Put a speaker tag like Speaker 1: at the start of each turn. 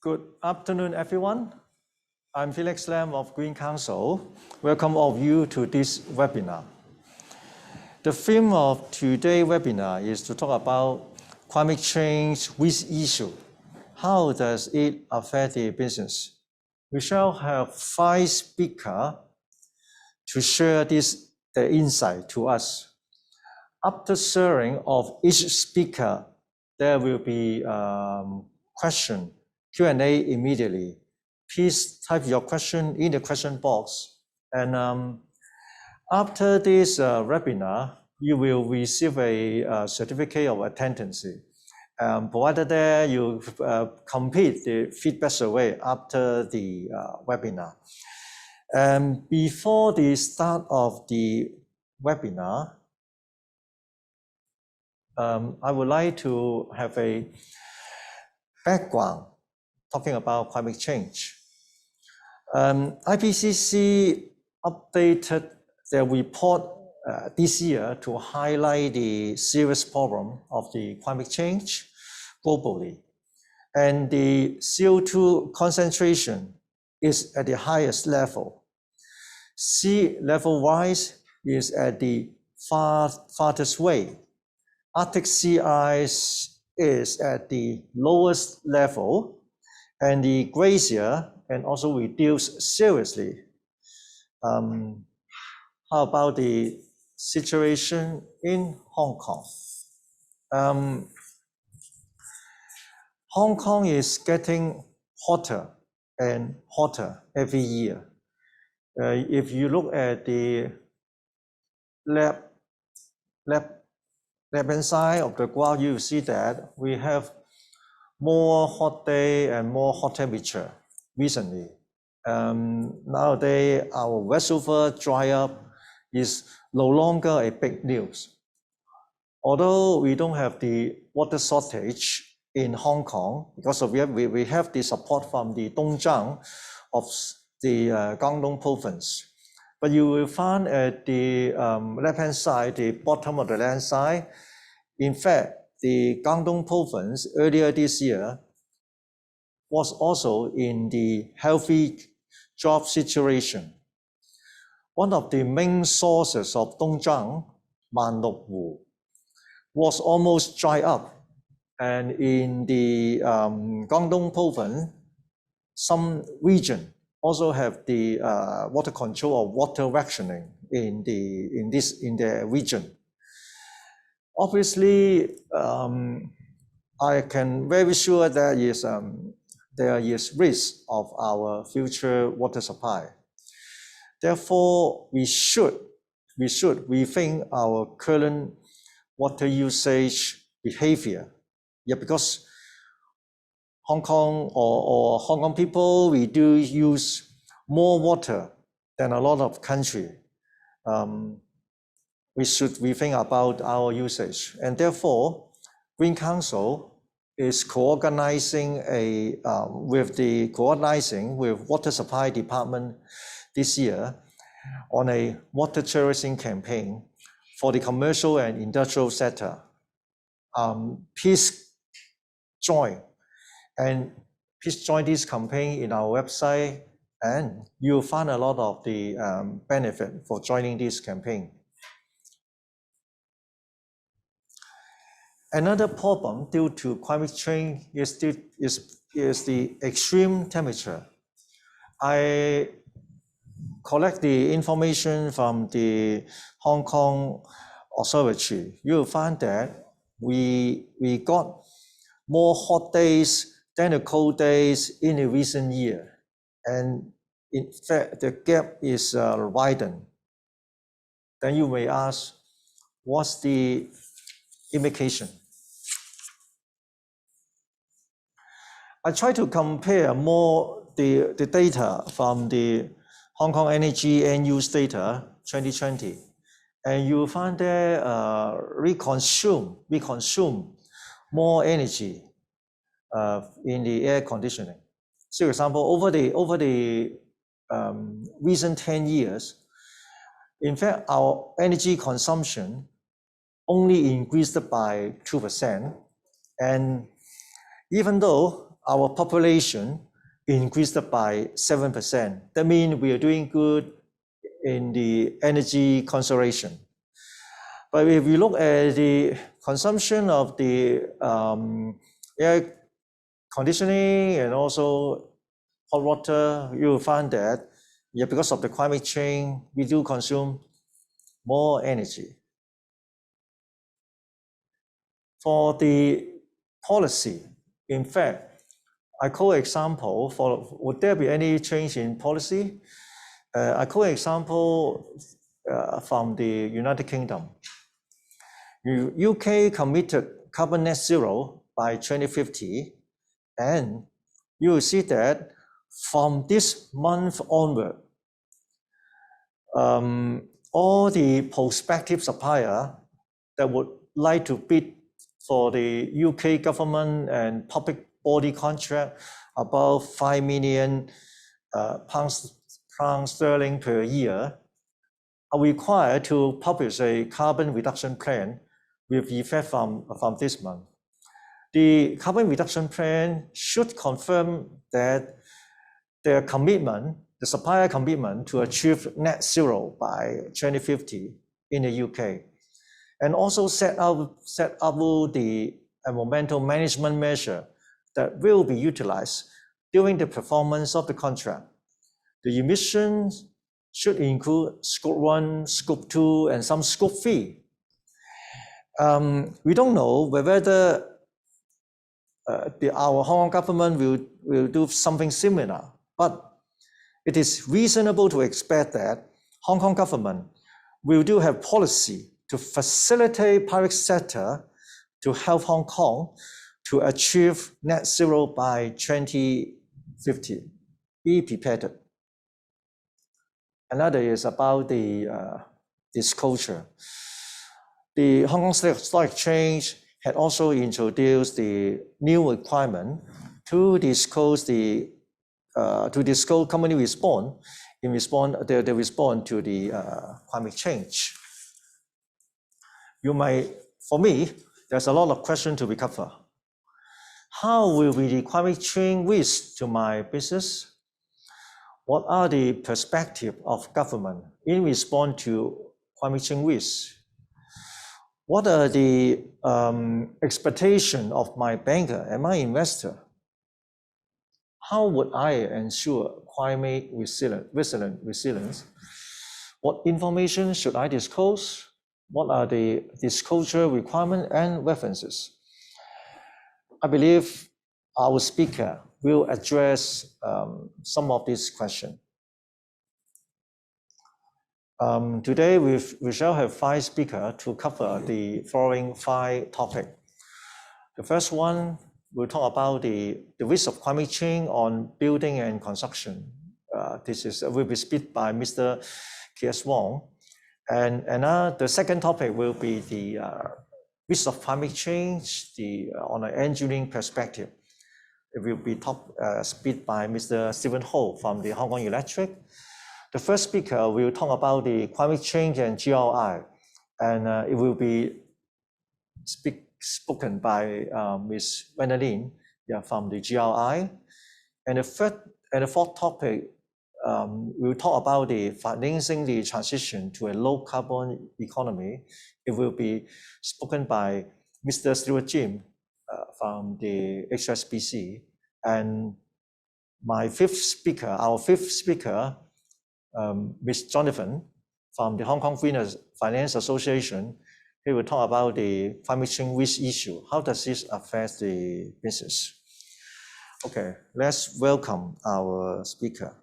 Speaker 1: Good afternoon, everyone. I'm Felix of Green Council. Welcome all of you to this webinar. The theme of today's webinar is to talk about climate change risk issue. How does it affect the business? We shall have 5 speakers to share the insight to us. After sharing of each speaker, there will be question, Q&A immediately. Please type your question in the question box. And after this webinar, you will receive a certificate of attendance. Provided that you complete the feedback survey after the webinar. And before the start of the webinar, I would like to have a background talking about climate change. IPCC updated their report this year to highlight the serious problem of the climate change globally. And the CO2 concentration is at the highest level. Sea level rise is at the farthest way. Arctic sea ice is at the lowest level, and the glacier can also reduce seriously. How about the situation in Hong Kong? Hong Kong is getting hotter and hotter every year. If you look at the left-hand side of the graph, you see that we have more hot day and more hot temperature recently. Nowadays, our reservoir dry up is no longer a big news. Although we don't have the water shortage in Hong Kong, because we have the support from the Dongjiang of the Guangdong province. But you will find at the left-hand side, the bottom of the left-hand side, in fact, the Guangdong province earlier this year was also in the healthy job situation. One of the main sources of Dongjiang, Manlukwu, was almost dried up. And in the Guangdong province, some region also have the water control or water rationing in the region. Obviously, I can very sure that there is risk of our future water supply. Therefore, we should rethink our current water usage behavior. Yeah, because Hong Kong or Hong Kong people, we do use more water than a lot of country. We should rethink about our usage. And therefore, Green Council is coordinating with Water Supply Department this year on a water cherishing campaign for the commercial and industrial sector. Please join this campaign in our website, and you'll find a lot of the benefit for joining this campaign. Another problem due to climate change is the extreme temperature. I collect the information from the Hong Kong Observatory. You will find that we got more hot days than the cold days in the recent year. And in fact, the gap is widened. Then you may ask, what's the implication? I try to compare more the data from the Hong Kong Energy and Use data 2020, and you find that we consume more energy in the air conditioning. So, for example, over the recent 10 years, in fact, our energy consumption only increased by 2%, and even though our population increased by 7%. That means we are doing good in the energy conservation. But if you look at the consumption of the air conditioning and also hot water, you will find that because of the climate change, we do consume more energy. For the policy, in fact, I call example for would there be any change in policy? I call example from the United Kingdom. UK committed carbon net zero by 2050, and you will see that from this month onward, all the prospective suppliers that would like to bid for the UK government and public body contract above 5 million pounds sterling per year are required to publish a carbon reduction plan with effect from this month. The carbon reduction plan should confirm that their commitment, the supplier commitment to achieve net zero by 2050 in the UK, and also set up the environmental management measure that will be utilized during the performance of the contract. The emissions should include Scope 1, Scope 2, and some Scope 3. We don't know whether our Hong Kong government will do something similar, but it is reasonable to expect that Hong Kong government will do have policy to facilitate private sector to help Hong Kong to achieve net zero by 2050. Be prepared. Another is about the disclosure. The Hong Kong Stock Exchange had also introduced the new requirement to disclose the company response to the climate change. For me, there's a lot of questions to be covered. How will be the climate change risk to my business? What are the perspectives of government in response to climate change risk? What are the expectations of my banker and my investor? How would I ensure climate resilience? What information should I disclose? What are the disclosure requirements and references? I believe our speaker will address some of these questions. Today, we shall have 5 speakers to cover the following 5 topics. The first one, we'll talk about the risk of climate change on building and construction. This will be speak by Mr. K.S. Wong. And the second topic will be the risk of climate change on an engineering perspective. It will be speak by Mr. Stephen Ho from the Hong Kong Electric. The first speaker will talk about the climate change and GRI, and it will be spoken by Ms. Wendelin from the GRI. And the fourth topic, we'll talk about the financing the transition to a low carbon economy. It will be spoken by Mr. Stuart Jim from the HSBC. And our fifth speaker, Ms. Jonathan from the Hong Kong Finance Association. He will talk about the climate change risk issue. How does this affect the business? Okay, let's welcome our speaker.